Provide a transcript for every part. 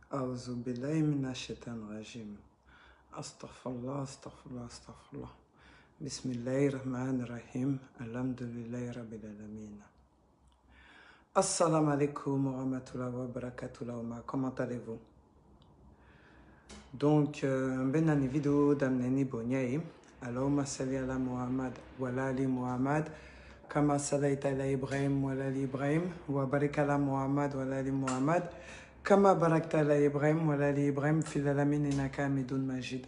أعوذ بالله من الشيطان الرجيم أستغفر الله أستغفر الله أستغفر الله بسم الله الرحمن الرحيم الحمد لله رب العالمين Assalamu alaikum wa rahmatullahi wa barakatuh comment allez-vous? Donc, ben une vidéo d'amneni bonyai Allahumma salli ala Muhammad wa ala ali Muhammad kama sallaita ala Ibrahim wa ala ali Ibrahim wa barik ala Muhammad wa ala ali Muhammad kama barakta ala Ibrahim wa ala ali Ibrahim fil alamin innaka hamidun majid.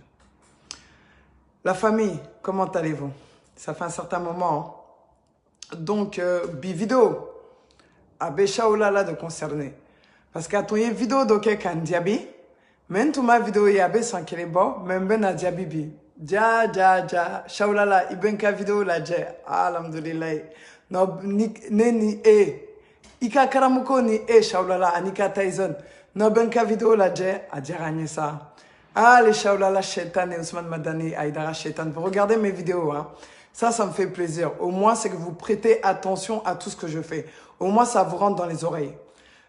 La famille, comment allez-vous? Ça fait un certain moment. Donc, vidéo abe shaulala de concerné. Parce qu'à ton vidéo d'oké kan diabi, men tu ma vidéo yabe sans qu'elle est bon, men ben a diabi bi. Ja, shaulala, ibenka vidéo la je, alhamdulillah. No, ni Ika karamuko ni shaulala, anika Tyson. No benka vidéo la je, a diragné ça. Ah, les shaulala, Shaitan et Ousmane Madani, Aïdara Shaitan. Vous regardez mes vidéos, hein. Ça me fait plaisir. Au moins, c'est que vous prêtez attention à tout ce que je fais. Au moins, ça vous rentre dans les oreilles.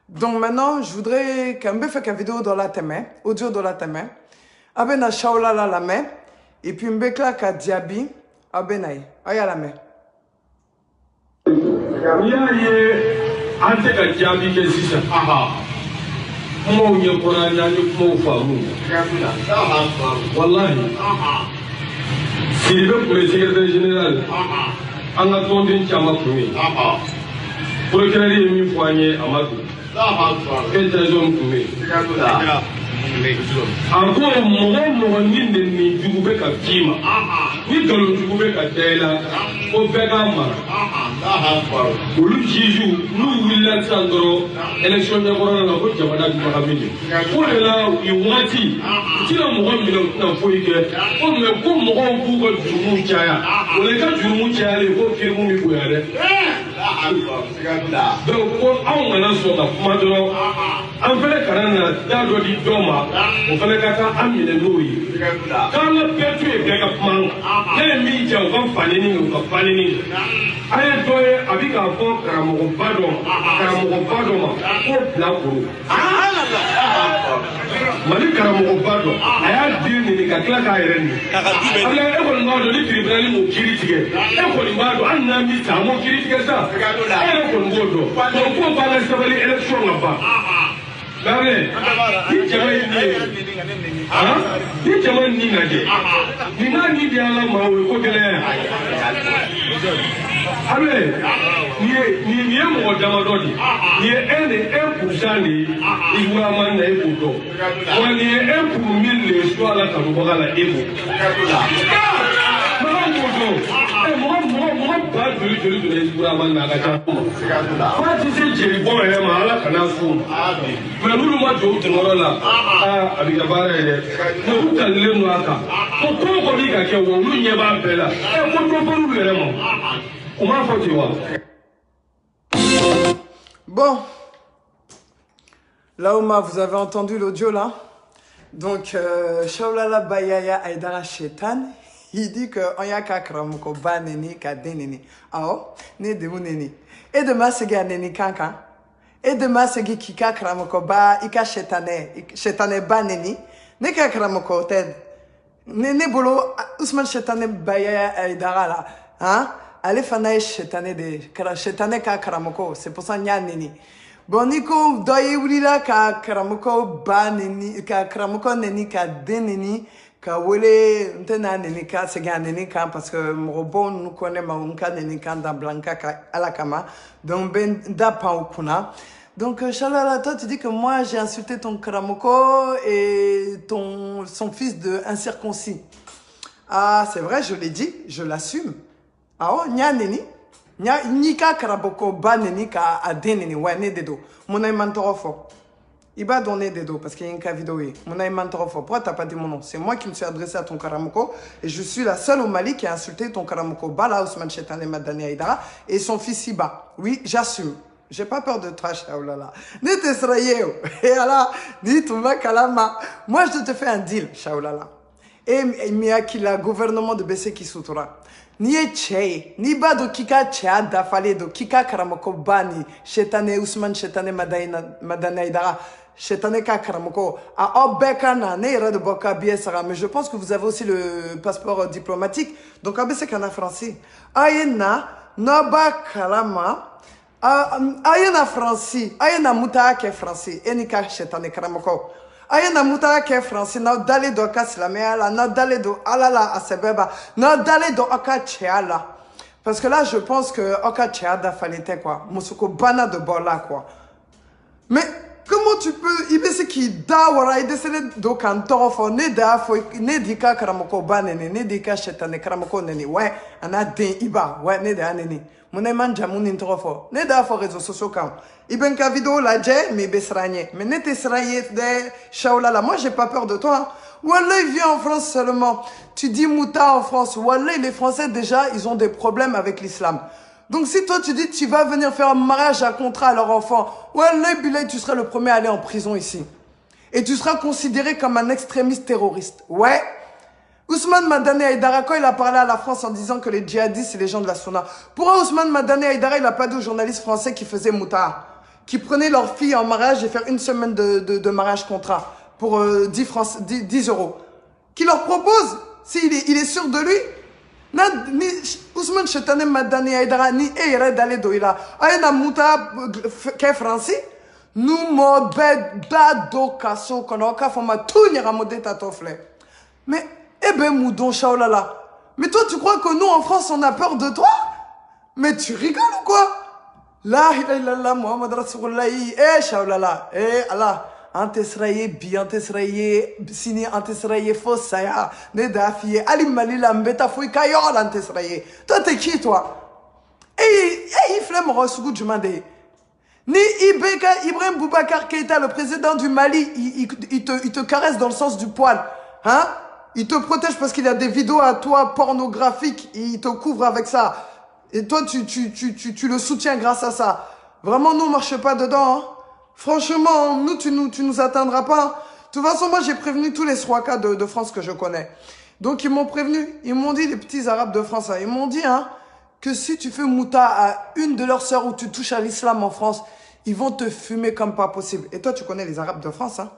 Donc maintenant, je voudrais quand même faire une vidéo dans la teme, audio dans la teme. Abena shaulala la main. Et puis, mbekla ka diabi. Abenaï. Aya la main. Ante ka diabi ke sisa. Kuma unye koranya ni kuma ufamu. Wallahi. Siribe kule secrétaire général. Anga tondin chama kumi. Procureur yi mi foanye Amadou. Trésor kumi. Encore mɔgɔ ni ni jugu bɛ ka k'i ma ni nkalon jugu bɛ ka da i la ko bɛɛ k'a mara olu juges n'u wulila sisan dɔrɔn élection ɲɛkɔrɔla la ko jamana bɛ ɲagami de o de la nin waati u tɛna mɔgɔ minɛ u tɛna foyi kɛ ko mɛ ko mɔgɔw b'u ka jurumu caya o la i ka jurumu cayalen ko kirimu bɛ bonya dɛ donc ko anw kana sɔn ka kuma dɔrɔn an fɛnɛ kana na da dɔ di dɔ ma o fana ka kan an minɛ n'o ye k'an ka bɛɛ to yen bɛɛ ka kuma ne ye min jɛ u ka fanini u ka fanini an ye dɔ ye a bɛ k'a fɔ karamɔgɔba dɔ ma ko bilakoro Mali karamɔgɔba dɔ a y'a den ɲini ka tila k'a yɛrɛ ɲini ala e kɔni b'a dɔn ni tribunal m'o kiiri tigɛ e kɔni b'a dɔn hali n'an bɛ sa a m'o kiiri tigɛ sa e yɛrɛ kɔni b'o dɔn donc ko b'an ka sabali élection ka ban. Gabriel, ni jama ye ni ye, ni jama ni lajɛ, ni n'a ni di ala ma o ye ko gɛlɛya. Gabriel, nin ye mɔgɔ damadɔ de, nin ye 1% de ye, i wurama na e k'o dɔn, wa nin ye 1% de ye su ala kanubaga la e b'o. Mɔgɔ b'o dɔn, mɔgɔ ba joli de ye wurama na a ka ca ma. F'a ti se jeli bɔn yɛrɛ ma ala kana fo. Mais n'olu ma jɔ u tɛmɛyɔrɔ la a bɛ kɛ baara ye dɛ mais u talilen don a kan ko ko kɔni ka kɛ wa olu ɲɛ b'a bɛɛ la ko dɔ fɔra olu yɛrɛ ma o m'a fɔ ten wa. Bon, Laouma, vous avez entendu l'audio là? Donc, Shaulala Bayaya Aïdara Shaitan, il dit que Onyaka Kramoko Ba Neni Ka Deneni. Ah oh, ne de Neni. Et demain, c'est gars Neni Kankan. Et demain, c'est qui kika kramoko ba ika shetane ba neni. Ne ka kramoko ted. Ne bolo Ousmane shetane ba ya Aïdara là. Hein? Allez fanaï shetane de shetane ka kramoko. C'est pour ça nya neni. Bon niko doye wulila ka kramoko ba neni ka kramoko neni ka deneni. Ka wele ntena neni ka sega neni ka parce que mrobo nous connaît ma unka neni ka dans blanca ka alakama donc ben da pa ukuna. Donc Shalala, toi tu dis que moi j'ai insulté ton Karamoko et son fils de incirconcis. Ah c'est vrai, je l'ai dit, je l'assume. Ah oh nya neni nya nika Karamoko ba neni ka adeneni ouais ne dedo mon aimantofo. Il va donner des dos parce qu'il y a une cas vidéo. Mon aïman Torofo, pourquoi t'as pas dit mon nom? C'est moi qui me suis adressé à ton Karamoko et je suis la seule au Mali qui a insulté ton Karamoko Bala Ousmane Shetane Madani Aïdara et son fils Iba. Oui, j'assume. J'ai pas peur de trash, oh là là. Ni t'esrayer, et là, ni tout ma kalama. Moi, je te fais un deal, shaoulala. Et mia qui la gouvernement de BC qui soutoura. Ni eche, ni ba do kika cha dafale do kika karamoko bani, Shetane Ousmane Shetane Madani Aïdara. Shetaneka Karamoko, à Obekana, Neira de Boka Biesara, mais je pense que vous avez aussi le passeport diplomatique. Donc, c'est qu'en français. Ayena, Naba Kalama, Ayena Franci, Ayena Muta ke français, Enika Shetaneka Karamoko. Ayena Muta ke français, na dale do Kasilamela, na dale do Alala Asebeba, na dale do Okacheala. Parce que là, je pense que Okacheada fallait quoi. Musuko Bana de Bola, quoi. Mais, comment tu peux, ibese qui dawara idesele do kantorofo ne da fo ne dika karamoko banene ne dika shetane karamoko nene ouais ana den iba ouais ne da nene mon manja mon introfo ne da fo réseaux sociaux quand iben ka vidéo la je mais besranye mais ne te sraye de shaolala moi j'ai pas peur de toi Wallah il vient en France seulement tu dis mouta en France Wallah les Français déjà ils ont des problèmes avec l'islam. Donc si toi tu dis tu vas venir faire un mariage à contrat à leur enfant, ouais, Bilay, tu seras le premier à aller en prison ici. Et tu seras considéré comme un extrémiste terroriste. Ouais. Ousmane Madane Aïdara, quand il a parlé à la France en disant que les djihadistes c'est les gens de la Sunna, pourquoi Ousmane Madane Aïdara il n'a pas dit aux journalistes français qui faisaient mouta, qui prenaient leur fille en mariage et faire une semaine de mariage contrat pour 10 euros, qui leur propose, s'il est sûr de lui, ni Ousmane Chetane Madani Aïdara ni Eyre d'aller doïla. Aïna Mouta qu'est français. Nous m'obède d'ado kasso konoka foma tout n'ira modé tatofle. Mais ben moudon shaolala. Mais toi tu crois que nous en France on a peur de toi? Mais tu rigoles ou quoi? La ilaha illallah Muhammad Rasulullah. Shaolala. Allah. Antesraye bi antesraye sini antesraye fosaya ne dafiye ali malila mbeta foi kayol antesraye toi t'es qui toi il flemme resugu du mande ni Ibeka Ibrahim Boubacar Keïta le président du Mali il te caresse dans le sens du poil hein il te protège parce qu'il y a des vidéos à toi pornographiques il te couvre avec ça et toi tu le soutiens grâce à ça vraiment nous on marche pas dedans hein. Franchement, nous, tu nous atteindras pas. De toute façon, moi, j'ai prévenu tous les Swaka de France que je connais. Donc, ils m'ont prévenu. Ils m'ont dit, les petits Arabes de France, ils m'ont dit, hein, que si tu fais mouta à une de leurs sœurs ou tu touches à l'islam en France, ils vont te fumer comme pas possible. Et toi, tu connais les Arabes de France, hein.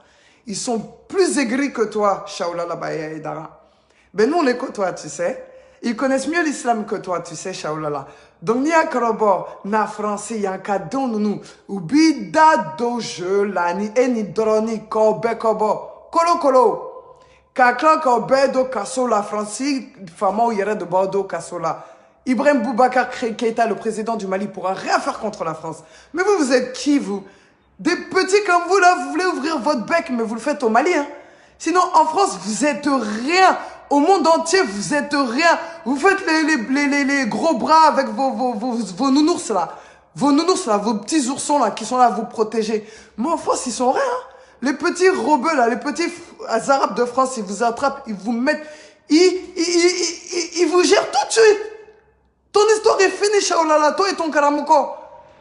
Ils sont plus aigris que toi, Shaoula Labaya et Dara. Ben, nous, on les côtoie, tu sais. Ils connaissent mieux l'islam que toi, tu sais, Shaoulala. Donc, ni à Karobo, na français, y a un cadeau, nous, ou bida doje, la, ni eni droni, ko bekobo, kolo. Kaklan ko bedo kaso la français, fama ou yere de bordeaux kaso la. Ibrahim Boubacar Keïta, le président du Mali, pourra rien faire contre la France. Mais vous êtes qui, vous? Des petits comme vous, là, vous voulez ouvrir votre bec, mais vous le faites au Mali, hein. Sinon, en France, vous êtes rien. Au monde entier, vous êtes rien. Vous faites les gros bras avec vos nounours là. Vos nounours là, vos petits oursons là qui sont là à vous protéger. Mais en France, ils sont rien. Les petits rebeux là, les petits Arabes de France, ils vous attrapent, ils vous mettent... Ils vous gèrent tout de suite. Ton histoire est finie, Shaolala, toi et ton Karamoko.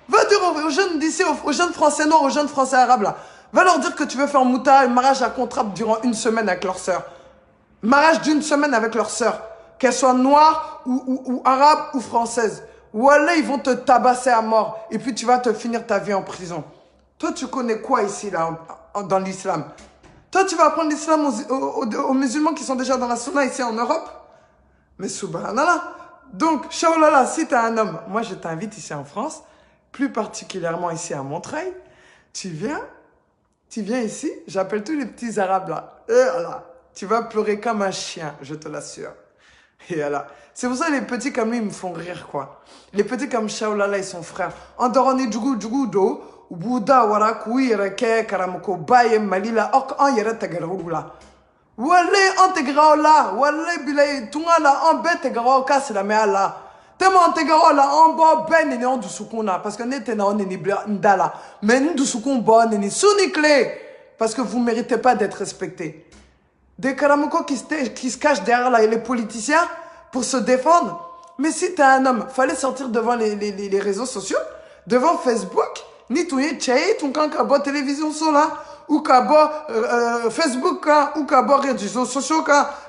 Va dire aux jeunes d'ici, aux jeunes Français noirs, aux jeunes Français arabes là. Va leur dire que tu veux faire mouta, un mariage à contrat durant une semaine avec leur sœur. Mariage d'une semaine avec leur sœur, qu'elle soit noire ou arabe ou française. Ou alors ils vont te tabasser à mort et puis tu vas te finir ta vie en prison. Toi, tu connais quoi ici, là, dans l'islam? Toi, tu vas apprendre l'islam aux musulmans qui sont déjà dans la sunna ici en Europe? Mais subhanallah. Donc, shaolala, si tu es un homme, moi je t'invite ici en France, plus particulièrement ici à Montreuil, tu viens ici, j'appelle tous les petits arabes là. Et voilà. Tu vas pleurer comme un chien, je te l'assure. Et voilà. C'est pour ça que les petits comme lui, ils me font rire, quoi. Les petits comme Shaolala, ils sont frères. Andoroni djougou do, Bouddha warakui reke karamoko baye malila ok an yere tegerula. Wale antegra la, wale bilay tunga la en bête tegara kas la me ala. Tellement antegra la en bo ben ni on du sukuna parce que n'était na on ni ndala. Mais du sukun bon ni sunikle parce que vous méritez pas d'être respectés. Des Karamoko qui se cachent derrière les politiciens pour se défendre. Mais si t'es un homme, fallait sortir devant les réseaux sociaux, devant Facebook, ni tout y est, tout quand kabo télévision sur là, ou kabo Facebook, ou kabo réseaux sociaux,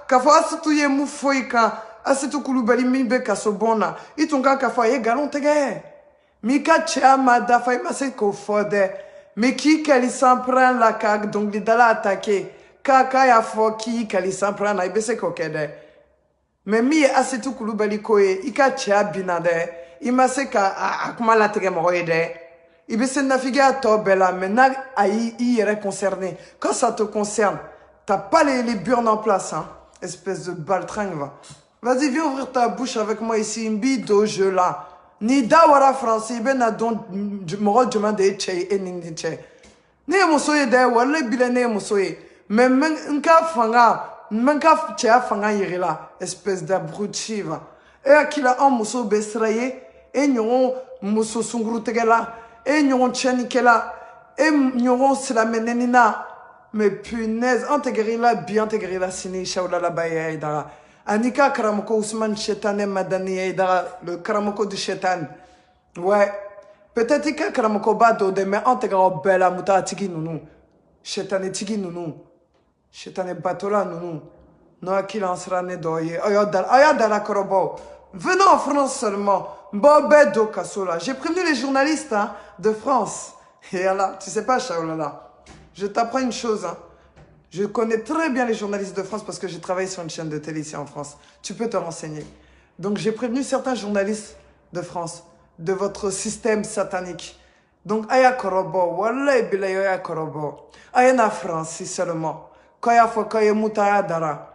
kafo asitu ye moufoy, asitu kulubali mibe kasobona, et tout quand kafo ye galon tege. Mika tchama da fay masé ko fode. Mais qui s'en prend la CAQ, donc il a attaqué. Kaka ya fo qui s'en prend la ibese kokede. Mais mi Asetou Koulibaly koye, ika tia binade, ima se ka akuma la tege moyede. Ibese nafiga to bella, mais na aïe est concerné. Quand ça te concerne, t'as pas les burnes en place, hein. Espèce de baltringue, va. Vas-y, viens ouvrir ta bouche avec moi ici, mbi dojo là. Ni dawara français, ben na don moro demande che et ni che. Ne mosoye de wala bile ne mosoye. Mais nka fanga. Manka tia fanga yirila espèce d'abruti va et akila en muso besraye et nyon muso sunguru tegela et nyon chenikela et nyon silamenenina mais punaise intégrila bien intégrila sini shaula la baya idara anika karamoko Ousmane Chetane Madani idara le karamoko du Chetan ouais peut-être que karamoko bado de mais intégrala bella muta tigi nounou Chetane tigi nounou Chetane batola nounou. Non, qui lancera ne doye. Ayadala Korobo. Venons en France seulement. Bobedo Kassola. J'ai prévenu les journalistes hein, de France. Et là, tu sais pas, Shaolala. Je t'apprends une chose. Hein. Je connais très bien les journalistes de France parce que j'ai travaillé sur une chaîne de télé ici en France. Tu peux te renseigner. Donc, j'ai prévenu certains journalistes de France de votre système satanique. Donc, Aya Korobo. Wallah, Bilaya Korobo. Ayana France, seulement. Kaya Fokaye Mutaya Dara.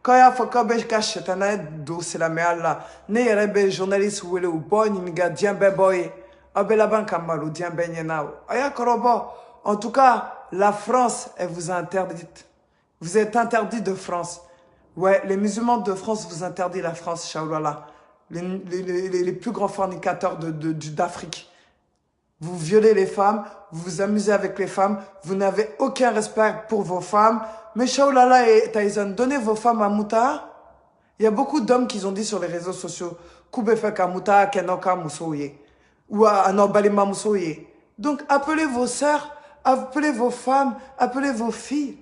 Kaya Fokabe Kashetana do c'est la meala. Ne yerebe journaliste ou le bon imiga diambe boy. Abela bankamalou diambe nyenao. Aya Korobo. En tout cas, la France, elle vous a interdite. Vous êtes interdit de France. Ouais, les musulmans de France vous interdisent la France, Shaoulala. Les plus grands fornicateurs d'Afrique. Vous violez les femmes, vous vous amusez avec les femmes, vous n'avez aucun respect pour vos femmes. Mais Shaoulala et Tyson, donnez vos femmes à Mouta. Il y a beaucoup d'hommes qui ont dit sur les réseaux sociaux, Koubefeka Mouta, Kenoka Moussoye, ou à Anobalima Moussoye. Donc appelez vos sœurs, appelez vos femmes, appelez vos filles.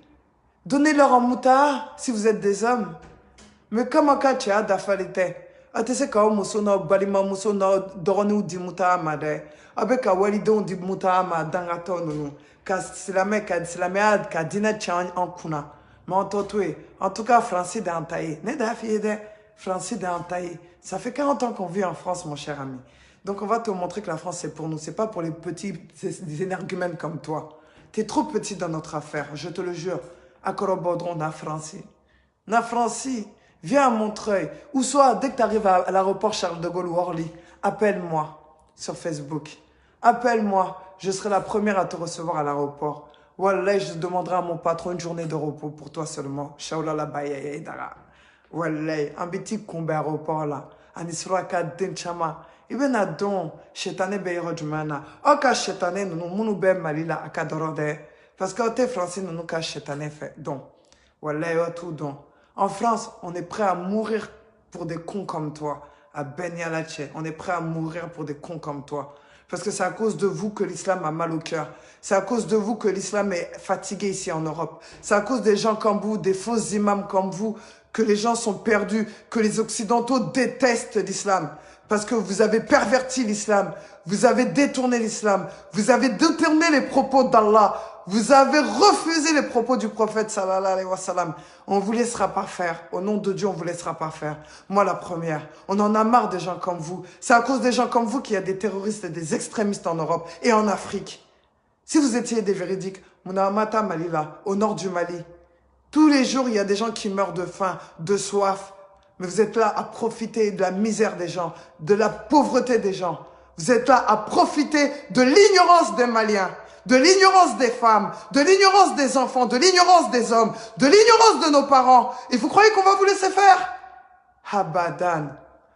Donnez-leur en Mouta si vous êtes des hommes. Mais comment Katia d'Afalite? Atese ka muso na balima muso na doronu di muta amade abeka walidon di muta ama dangato nunu ka silame ka dina chan en kuna mais en tout cas Francis d'Antaï ne da fiede Francis d'Antaï ça fait 40 ans qu'on vit en France mon cher ami donc on va te montrer que la France c'est pour nous c'est pas pour les petits des énergumènes comme toi t'es trop petit dans notre affaire je te le jure à Corobodron na Francis viens à Montreuil, ou soit dès que tu arrives à l'aéroport Charles de Gaulle ou Orly, appelle-moi sur Facebook. Appelle-moi, je serai la première à te recevoir à l'aéroport. Wallah, je demanderai à mon patron une journée de repos pour toi seulement. Shaoulala Baye Dara. Wallah, un petit combe aéroport là. Anisraka Denchama. Ibn Adon, Chetane Beyrojmana. Oka Chetane, nous nous ben malila akadorode. Parce que t'es français, nous nous cache Chetane fait. Donc, Wallah, tout donc. En France, on est prêt à mourir pour des cons comme toi. À Ben Yalache, on est prêt à mourir pour des cons comme toi. Parce que c'est à cause de vous que l'islam a mal au cœur. C'est à cause de vous que l'islam est fatigué ici en Europe. C'est à cause des gens comme vous, des faux imams comme vous, que les gens sont perdus, que les Occidentaux détestent l'islam. Parce que vous avez perverti l'islam. Vous avez détourné l'islam. Vous avez détourné les propos d'Allah. Vous avez refusé les propos du prophète sallallahu alayhi wa sallam. On ne vous laissera pas faire. Au nom de Dieu, on ne vous laissera pas faire. Moi, la première. On en a marre des gens comme vous. C'est à cause des gens comme vous qu'il y a des terroristes et des extrémistes en Europe et en Afrique. Si vous étiez des véridiques, Mounahamata Malila, au nord du Mali, tous les jours, il y a des gens qui meurent de faim, de soif. Mais vous êtes là à profiter de la misère des gens, de la pauvreté des gens. Vous êtes là à profiter de l'ignorance des Maliens, de l'ignorance des femmes, de l'ignorance des enfants, de l'ignorance des hommes, de l'ignorance de nos parents. Et vous croyez qu'on va vous laisser faire? Habadan.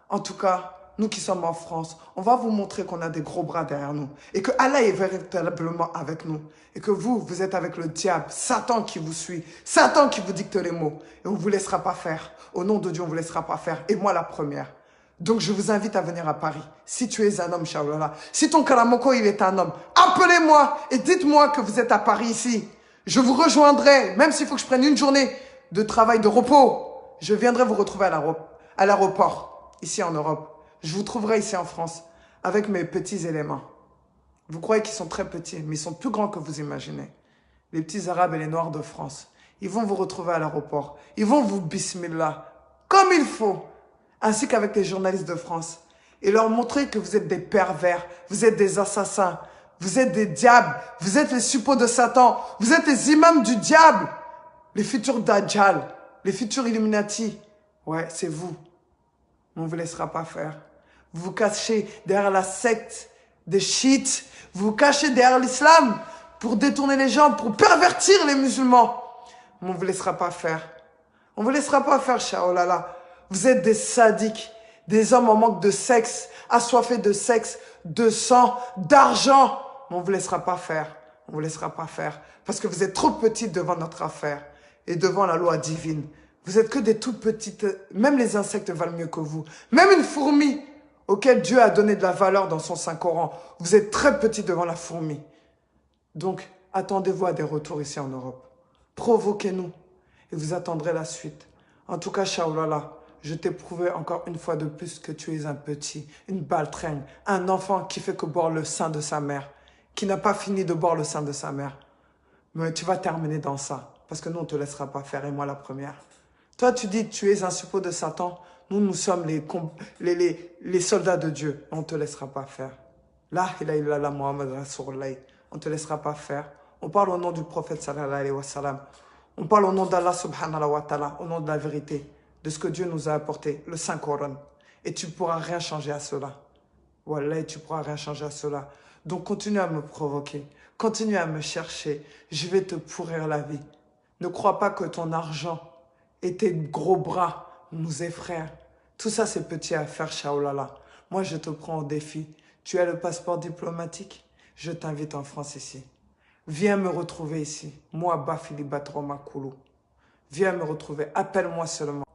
En tout cas, nous qui sommes en France, on va vous montrer qu'on a des gros bras derrière nous. Et que Allah est véritablement avec nous. Et que vous, vous êtes avec le diable, Satan qui vous suit, Satan qui vous dicte les mots. Et on ne vous laissera pas faire. Au nom de Dieu, on ne vous laissera pas faire. Et moi, la première. Donc, je vous invite à venir à Paris. Si tu es un homme, Shaoulala, si ton Karamoko, il est un homme, appelez-moi et dites-moi que vous êtes à Paris ici. Je vous rejoindrai, même s'il faut que je prenne une journée de travail, de repos. Je viendrai vous retrouver à l'aéroport, ici en Europe. Je vous trouverai ici en France, avec mes petits éléments. Vous croyez qu'ils sont très petits, mais ils sont plus grands que vous imaginez. Les petits Arabes et les Noirs de France, ils vont vous retrouver à l'aéroport. Ils vont vous bismillah, comme il faut, ainsi qu'avec les journalistes de France. Et leur montrer que vous êtes des pervers, vous êtes des assassins, vous êtes des diables, vous êtes les suppôts de Satan, vous êtes les imams du diable, les futurs Dajjal, les futurs Illuminati. Ouais, c'est vous. On ne vous laissera pas faire. Vous vous cachez derrière la secte des chiites, vous vous cachez derrière l'islam pour détourner les gens, pour pervertir les musulmans. On ne vous laissera pas faire. On ne vous laissera pas faire, Shaolala. Vous êtes des sadiques, des hommes en manque de sexe, assoiffés de sexe, de sang, d'argent. On ne vous laissera pas faire. On ne vous laissera pas faire. Parce que vous êtes trop petits devant notre affaire et devant la loi divine. Vous êtes que des tout petites... Même les insectes valent mieux que vous. Même une fourmi auquel Dieu a donné de la valeur dans son Saint-Coran. Vous êtes très petits devant la fourmi. Donc, attendez-vous à des retours ici en Europe. Provoquez-nous et vous attendrez la suite. En tout cas, Shaolala, je t'ai prouvé encore une fois de plus que tu es un petit, une baltringue, un enfant qui fait que boire le sein de sa mère, qui n'a pas fini de boire le sein de sa mère. Mais tu vas terminer dans ça, parce que nous, on ne te laissera pas faire, et moi la première. Toi, tu dis que tu es un suppôt de Satan. Nous, nous sommes les soldats de Dieu. On ne te laissera pas faire. La ilaha illallah Muhammad Rasulullah. On ne te laissera pas faire. On parle au nom du prophète sallallahu alayhi wa sallam. On parle au nom d'Allah subhanahu wa ta'ala, au nom de la vérité, de ce que Dieu nous a apporté, le Saint-Coran. Et tu ne pourras rien changer à cela. Wallah, tu ne pourras rien changer à cela. Donc continue à me provoquer. Continue à me chercher. Je vais te pourrir la vie. Ne crois pas que ton argent et tes gros bras nous effraient. Tout ça, c'est petit à faire, Shaolala. Moi, je te prends au défi. Tu as le passeport diplomatique? Je t'invite en France ici. Viens me retrouver ici. Moi, Bafili Batroma Koulou. Viens me retrouver. Appelle-moi seulement.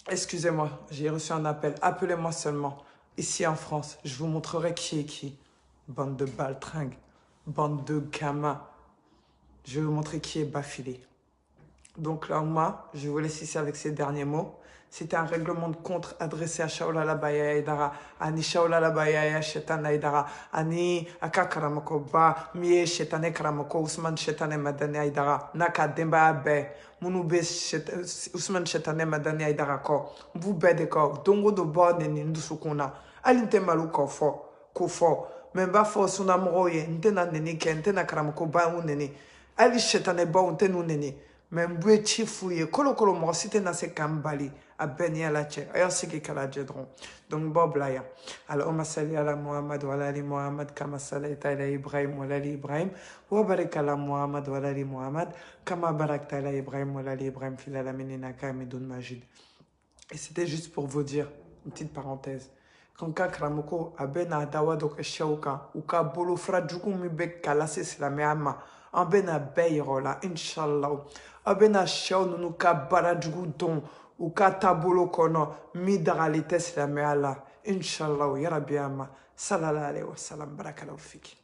Excusez-moi, j'ai reçu un appel. Appelez-moi seulement. Ici en France, je vous montrerai qui est qui. Bande de baltringues. Bande de gamins. Je vais vous montrer qui est Bafili. Donc là, moi, je vous laisse ici avec ces derniers mots. C'était un règlement de compte adressé à Shaolala Baya Aydara, Ani Shaolala Baya Shetan Aydara, Ani Akakaramoko Ba, Mie Shetane Karamoko, Ousmane Shetane Madani Aydara, Naka Demba Abe, Munube Ousmane Shetane Madani Aydara Ko, Boubede Ko, Dongo do Bo Neni Ndusukuna, Alinte Malu Kofo, Memba Fo Sunamroye, Ntena Neni Ke, Ntena Karamoko Ba Uneni, Ali Shetane Ba Untenu Neni. Men bwe chifuye kolo mo site na se kambali a benya la che ayo sigi kala jedron donc bob la ya Allahumma salli ala Muhammad wa ala ali Muhammad kama sallaita ala Ibrahim wa ala ali Ibrahim wa barik ala Muhammad wa ala ali Muhammad kama barakta ala Ibrahim wa ala ali Ibrahim fil alamin innaka Hamidun Majid. Et c'était juste pour vous dire une petite parenthèse. Quand Kakramoko a ben adawa donc shauka ou ka bolo frajuku mi be kala se la meama en ben a beyrola inshallah abena shao nunu ka barajugu don ou ka tabolo kono mi daralites la meala inshallah ya rabbi ama sallallahu alayhi wa sallam barakallahu fiki.